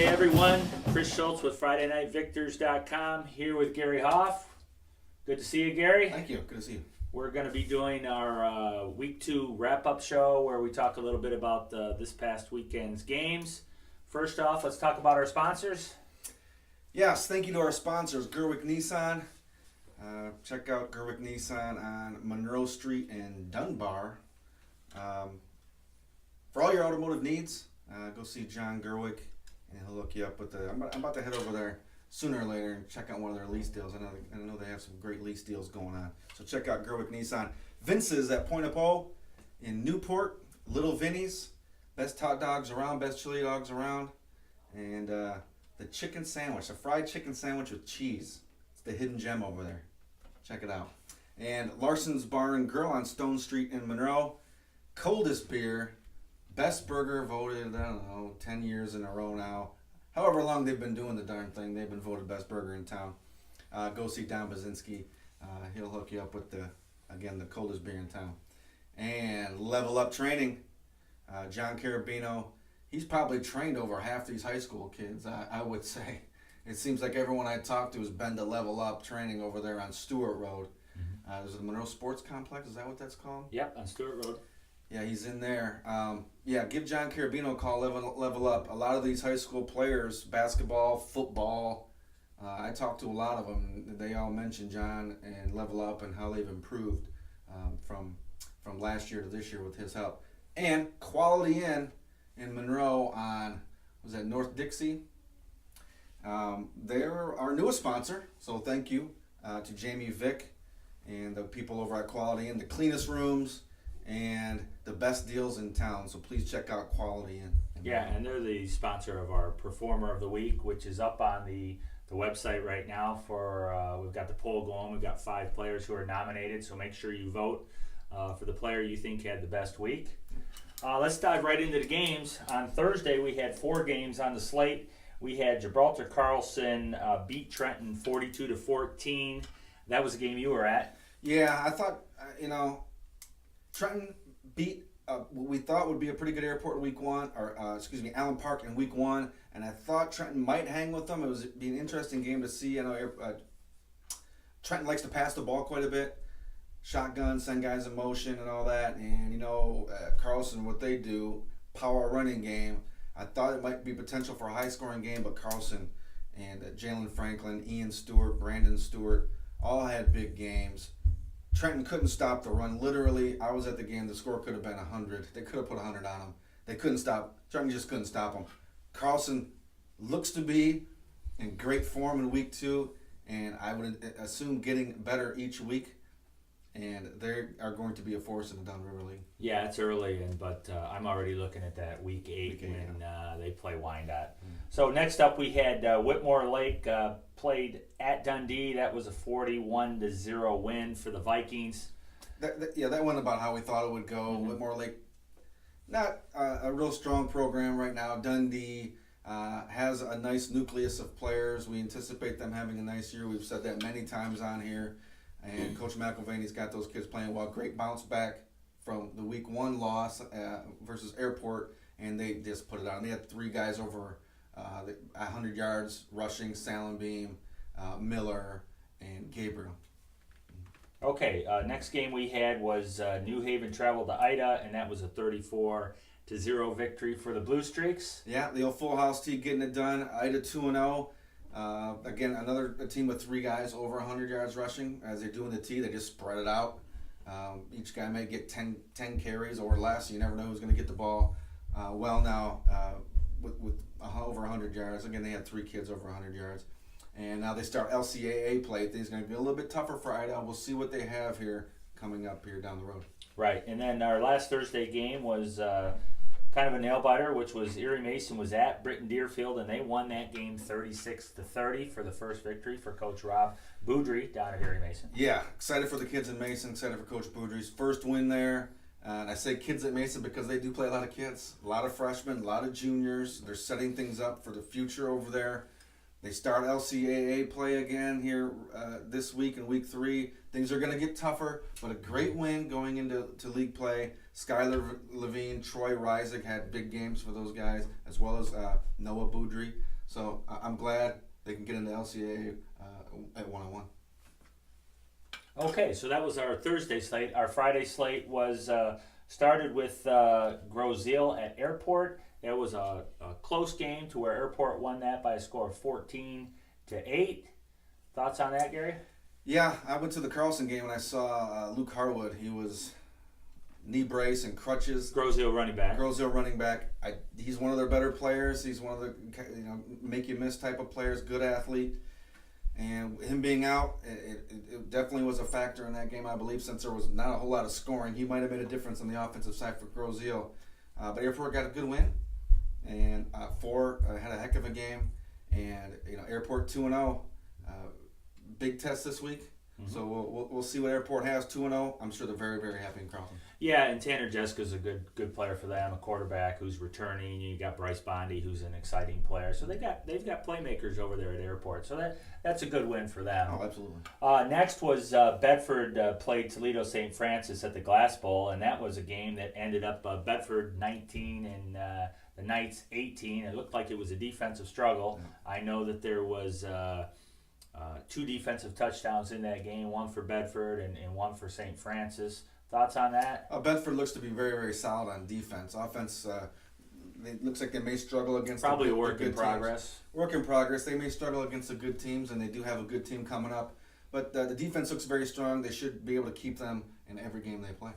Hey everyone, Chris Schultz with FridayNightVictors.com here with Gary Hoff. Good to see you, Gary. Thank you. Good to see you. We're going to be doing our Week 2 wrap-up show where we talk a little bit about this past weekend's games. First off, let's talk about our sponsors. Yes, thank you to our sponsors, Gerwick Nissan. Check out Gerwick Nissan on Monroe Street in Dunbar. For all your automotive needs, go see John Gerwick, and he'll hook you up with the. I'm about to head over there sooner or later and check out one of their lease deals. I know they have some great lease deals going on. So check out Gerwick Nissan. Vince's at Point of Po in Newport. Little Vinny's, best hot dogs around, best chili dogs around, and the chicken sandwich, the fried chicken sandwich with cheese. It's the hidden gem over there. Check it out. And Larson's Bar and Grill on Stone Street in Monroe. Coldest beer, best burger voted, 10 years in a row now. However long they've been doing the darn thing, they've been voted best burger in town. Go see Don Bazinski. He'll hook you up with the coldest beer in town. And Level Up Training. John Carabino, he's probably trained over half these high school kids, I would say. It seems like everyone I talked to has been to Level Up Training over there on Stewart Road. There's the Monroe Sports Complex, is that what that's called? Yep, on Stewart Road. Yeah, he's in there. Give John Carabino a call, level Up. A lot of these high school players, basketball, football, I talked to a lot of them. They all mentioned John and Level Up and how they've improved from last year to this year with his help. And Quality Inn in Monroe on, was that North Dixie? They're our newest sponsor, so thank you to Jamie Vick and the people over at Quality Inn. The cleanest rooms and the best deals in town, so please check out Quality Inn. Yeah, and they're the sponsor of our Performer of the Week, which is up on the website right now. We've got the poll going. We've got 5 players who are nominated, so make sure you vote for the player you think had the best week. Let's dive right into the games. On Thursday, we had 4 games on the slate. We had Gibraltar Carlson beat Trenton 42-14. That was a game you were at. Yeah, I thought, Trenton beat what we thought would be a pretty good airport in week 1, Allen Park in week 1, and I thought Trenton might hang with them. It was be an interesting game to see. I know Trenton likes to pass the ball quite a bit, shotgun, send guys in motion and all that, and Carlson, what they do, power running game. I thought it might be potential for a high-scoring game, but Carlson and Jalen Franklin, Ian Stewart, Brandon Stewart, all had big games. Trenton couldn't stop the run. Literally, I was at the game. The score could have been 100. They could have put 100 on them. They couldn't stop. Trenton just couldn't stop them. Carlson looks to be in great form in week 2, and I would assume getting better each week. And they are going to be a force in the Down River League. Yeah, it's early, but I'm already looking at that week 8 when they play Wyandotte. So next up, we had Whitmore Lake played at Dundee. That was a 41-0 win for the Vikings. That went about how we thought it would go. Whitmore Lake, not a real strong program right now. Dundee has a nice nucleus of players. We anticipate them having a nice year. We've said that many times on here. And Coach McElvaney's got those kids playing well. Great bounce back from the week 1 loss versus Airport, and they just put it on. They had 3 guys over 100 yards rushing: Salenbeam, Miller, and Gabriel. Okay, next game we had was New Haven traveled to Ida, and that was a 34-0 victory for the Blue Streaks. Yeah, the old full house team getting it done. Ida 2-0. Again, another team with 3 guys over 100 yards rushing. As they do in the T, they just spread it out. Each guy may get 10 carries or less. You never know who's going to get the ball. With over 100 yards. Again, they had 3 kids over 100 yards. And now they start LCAA play. Things going to be a little bit tougher for Ida. We'll see what they have here coming up here down the road. Right, and then our last Thursday game was kind of a nail-biter, which was Erie Mason was at Britton Deerfield, and they won that game 36-30 for the first victory for Coach Rob Boudry down at Erie Mason. Yeah, excited for the kids in Mason, excited for Coach Boudry's first win there. And I say kids at Mason because they do play a lot of kids, a lot of freshmen, a lot of juniors. They're setting things up for the future over there. They start LCAA play again here this week in week 3. Things are going to get tougher, but a great win going into league play. Skylar Levine, Troy Reisig had big games for those guys, as well as Noah Boudry. So I'm glad they can get into LCA at 1-1. Okay, so that was our Thursday slate. Our Friday slate was started with Grosille at Airport. It was a close game to where Airport won that by a score of 14-8. Thoughts on that, Gary? Yeah, I went to the Carlson game and I saw Luke Harwood. He was knee brace and crutches. Grosille running back. Grosille running back. He's one of their better players. He's one of the make you miss type of players. Good athlete. And him being out, it definitely was a factor in that game, I believe, since there was not a whole lot of scoring. He might have made a difference on the offensive side for Grosille. But Airport got a good win, and Four had a heck of a game. And Airport 2-0, big test this week. Mm-hmm. So we'll see what Airport has. 2-0. I'm sure they're very, very happy in Carlton. Yeah, and Tanner Jessica's a good player for them, a quarterback who's returning. You got Bryce Bondy, who's an exciting player. So they've got playmakers over there at Airport. So that's a good win for them. Oh, absolutely. Next was Bedford played Toledo St. Francis at the Glass Bowl, and that was a game that ended up Bedford 19 and the Knights 18. It looked like it was a defensive struggle. Yeah. I know that there was 2 defensive touchdowns in that game, one for Bedford and one for St. Francis. Thoughts on that? Bedford looks to be very, very solid on defense. Offense, it looks like they may struggle against probably a work in progress. Teams. Work in progress. They may struggle against the good teams, and they do have a good team coming up. But the defense looks very strong. They should be able to keep them in every game they play.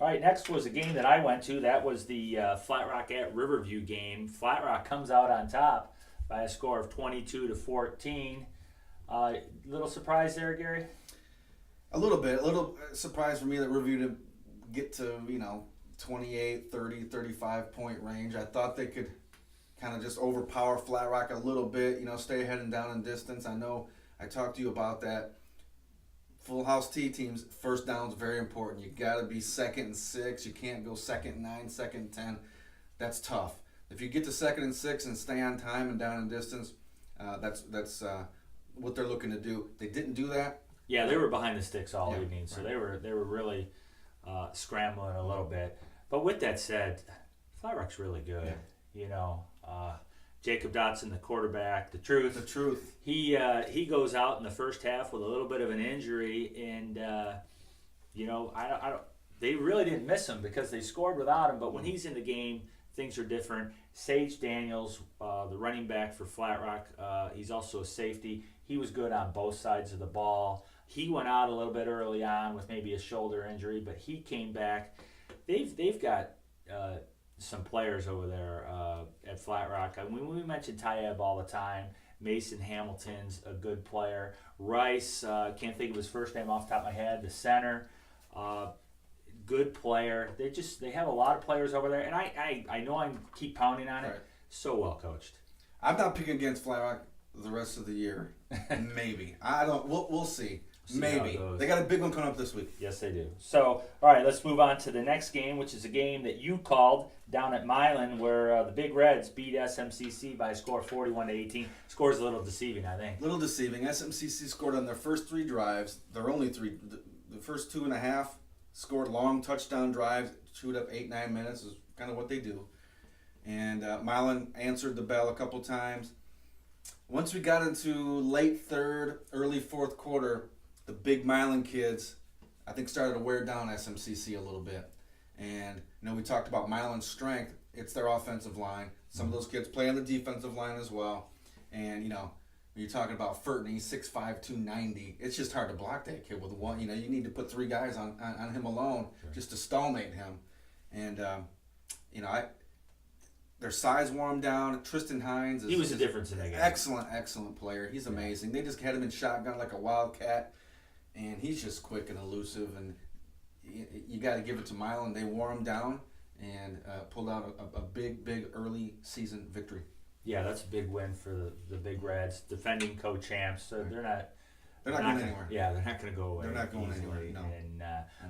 All right, next was a game that I went to. That was the Flat Rock at Riverview game. Flat Rock comes out on top by a score of 22-14. Little surprise there, Gary? A little surprise for me that Riverview didn't get to 28, 30, 35 point range. I thought they could kind of just overpower Flat Rock a little bit, stay ahead and down in distance. I know I talked to you about that. Full house T teams, first down is very important. You got to be 2nd and 6. You can't go 2nd and 9, 2nd and 10. That's tough. If you get to 2nd and 6 and stay on time and down in distance, that's what they're looking to do. They didn't do that. Yeah, they were behind the sticks all evening, so right. they were really scrambling a little bit. But with that said, Flat Rock's really good. Yeah. Jacob Dotson, the quarterback, the truth. He goes out in the first half with a little bit of an injury, and I don't. They really didn't miss him because they scored without him. But when he's in the game, things are different. Sage Daniels, the running back for Flat Rock, he's also a safety. He was good on both sides of the ball. He went out a little bit early on with maybe a shoulder injury, but he came back. They've got some players over there at Flat Rock. I mean, we mention Tayeb all the time. Mason Hamilton's a good player. Rice, can't think of his first name off the top of my head. The center, good player. They have a lot of players over there, and I know I keep pounding on it. Right. So well coached. I'm not picking against Flat Rock the rest of the year. Maybe I don't. We'll see. Maybe they got a big one coming up this week. Yes, they do. So, all right, let's move on to the next game, which is a game that you called down at Milan, where the Big Reds beat SMCC by a score of 41-18. Score's a little deceiving, I think. A little deceiving. SMCC scored on their first 3 drives. Their only 3. The first 2.5 scored long touchdown drives. Chewed up 8-9 minutes is kind of what they do. And Milan answered the bell a couple times. Once we got into late 3rd, early 4th quarter, the big Milan kids, I think, started to wear down SMCC a little bit. And, we talked about Milan's strength. It's their offensive line. Some of those kids play on the defensive line as well. And, when you're talking about Furton, he's 6'5", 290. It's just hard to block that kid with one. You need to put 3 guys on him alone just to stalemate him. And, their size wore him down. Tristan Hines he was a difference in that game. Excellent player. He's amazing. They just had him in shotgun like a wildcat. And he's just quick and elusive, and you got to give it to Milan. They wore him down and pulled out a big early season victory. Yeah, that's a big win for the Big Reds, defending co-champs. So they're not going anywhere. Yeah, they're not going to go away. They're not going anywhere. No. And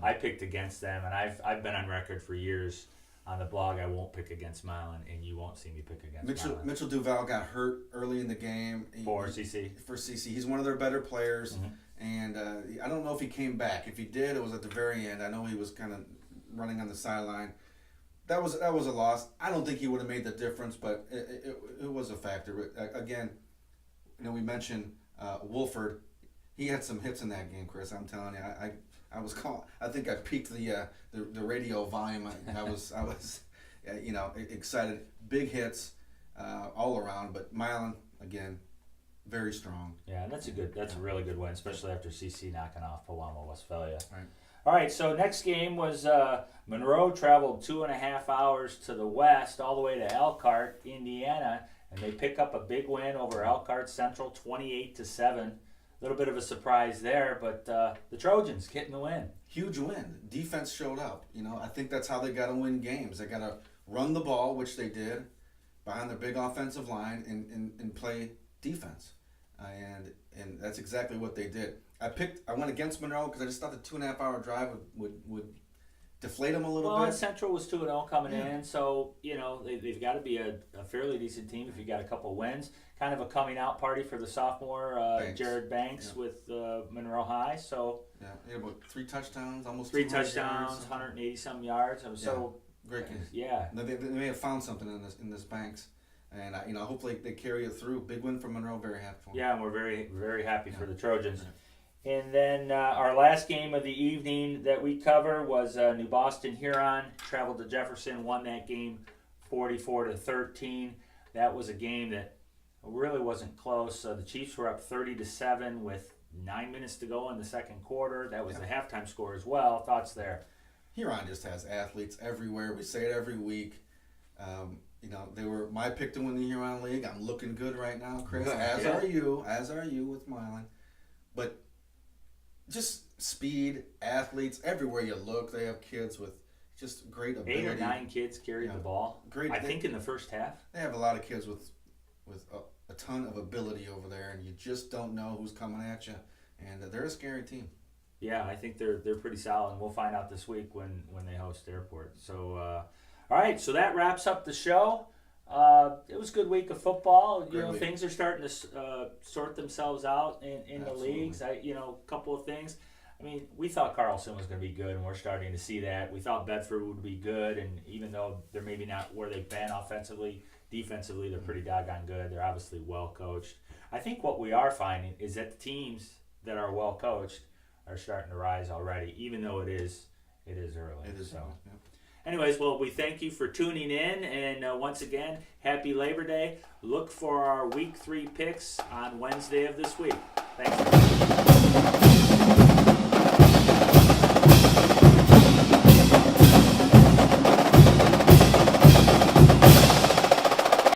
I picked against them, and I've been on record for years on the blog. I won't pick against Milan, and you won't see me pick against Milan. Mitchell Duval got hurt early in the game for CC. He's one of their better players. Mm-hmm. And I don't know if he came back. If he did, it was at the very end. I know he was kind of running on the sideline. that was a loss. I don't think he would have made the difference, but it was a factor. But again, we mentioned Wolford. He had some hits in that game, Chris. I'm telling you, I was I think I peaked the radio volume. I was excited. Big hits all around. But Milan again, very strong. Yeah, that's a really good win, especially after CC knocking off Palama Westphalia. Right. All right, so next game was Monroe traveled 2.5 hours to the west, all the way to Elkhart, Indiana, and they pick up a big win over Elkhart Central, 28-7. A little bit of a surprise there, but the Trojans getting the win. Huge win. Defense showed up. I think that's how they got to win games. They got to run the ball, which they did, behind their big offensive line, and play defense. And that's exactly what they did. I went against Monroe because I just thought the 2.5 hour drive would deflate them a little bit. Central was 2-0 coming in, so they've got to be a fairly decent team if you got a couple wins. Kind of a coming out party for the sophomore Jared Banks with Monroe High. So he had about 3 touchdowns, almost 3 touchdowns, 180 some yards. So great game. Yeah, they may have found something in this Banks. And hopefully they carry it through. Big win for Monroe. Very happy for them. Yeah, and we're very, very happy for the Trojans. Right. And then our last game of the evening that we cover was New Boston Huron. Traveled to Jefferson, won that game 44-13. That was a game that really wasn't close. The Chiefs were up 30-7 with 9 minutes to go in the second quarter. That was the halftime score as well. Thoughts there? Huron just has athletes everywhere. We say it every week. They were my pick to win the Huron League. I'm looking good right now, Chris. As are you with Milan. But just speed, athletes, everywhere you look, they have kids with just great ability. 8 or 9 kids carried the ball. Great. I think in the first half. They have a lot of kids with a ton of ability over there, and you just don't know who's coming at you. And they're a scary team. Yeah, I think they're pretty solid, and we'll find out this week when they host Airport. So. All right, so that wraps up the show. It was a good week of football. Things are starting to sort themselves out in the leagues. A couple of things. I mean, we thought Carlson was going to be good, and we're starting to see that. We thought Bedford would be good, and even though they're maybe not where they've been offensively, defensively, they're pretty doggone good. They're obviously well coached. I think what we are finding is that the teams that are well coached are starting to rise already, even though it is early. It is so. early, yeah. Anyways, well, we thank you for tuning in, and once again, happy Labor Day. Look for our Week 3 picks on Wednesday of this week. Thanks.